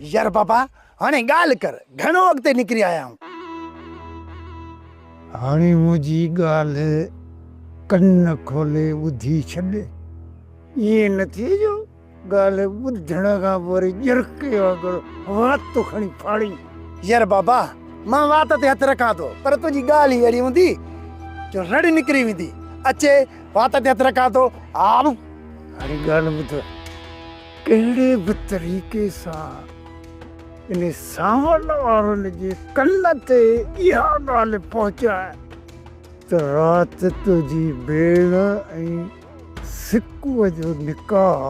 यार बाबा हाणे ॻाल्हि कर, घणो अॻिते निकिरी आया आहियूं। हाणे मुंहिंजी ॻाल्हि कन खोले ॿुधी छॾ। ईअं न थिए जो ॻाल्हि ॿुधण खां पोइ ॼरके वांगुरु वात खणी फाड़ी। यार बाबा मां वात ते हथ रखां थो, पर तुंहिंजी ॻाल्हि ई अहिड़ी हूंदी जो रड़ निकिरी वेंदी। अचे वात ते हथ रखां थो, आम हाणे ॻाल्हि ॿुध, कहिड़े बि तरीक़े सां इन सावल वारनि जे कन ते इहा ॻाल्हि पहुचाए त राति तुंहिंजी भेण ऐं सिकुअ जो निकाह।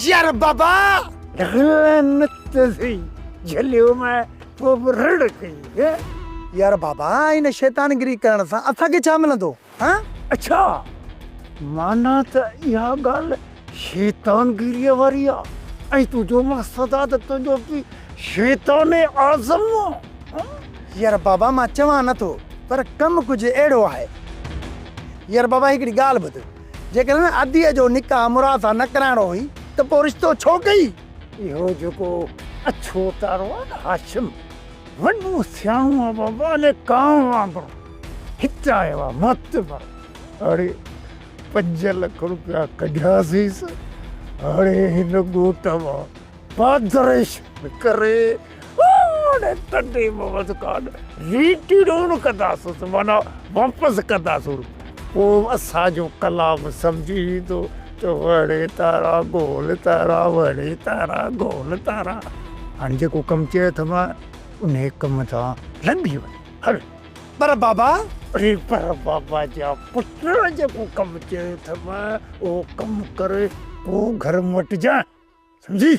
यार बाबा न त सही झलियो मैं पोइ बि रड़ कई। यार बाबा इन शैतानगिरी करण सां असांखे छा मिलंदो? हाँ अच्छा माना त इहा ॻाल्हि शैतानगिरीअ वारी आहे ऐं तुंहिंजो मक़सदु आहे त तुंहिंजो पीउ शैतान आज़म आहे। यार बाबा मां चवां नथो, पर कमु कुझु अहिड़ो आहे। यार बाबा हिकिड़ी ॻाल्हि ॿुध, जेकॾहिं अधीअ जो निकाह मुराद सां न कराइणो हुई त पोइ रिश्तो छो कई? इहो जेको अछो तारो आहे न हाशिम, वॾो सियाणो आहे बाबा, ने कांव वांगुरु हिते आयो आहे मतबर। हाणे 5 लख रुपया कढियासींसि। हाणे हिन ॻोठ मां पादरेश करे तॾहिं मौज कान रीटिड़ोन कंदासीं, माना वापसि कंदासीं। पोइ असांजो कलाम सम्झी ईंदो त वणे तारा गोल तारा, वणे तारा गोल तारा। हाणे जेको कमु चए थो मां उन कम सां लंबी वञे हल। पर बाबा अरे पर बाबा जा पुट जेको कमु चए थो मां उहो कमु करे पोइ घर मटिजांइ, सम्झी?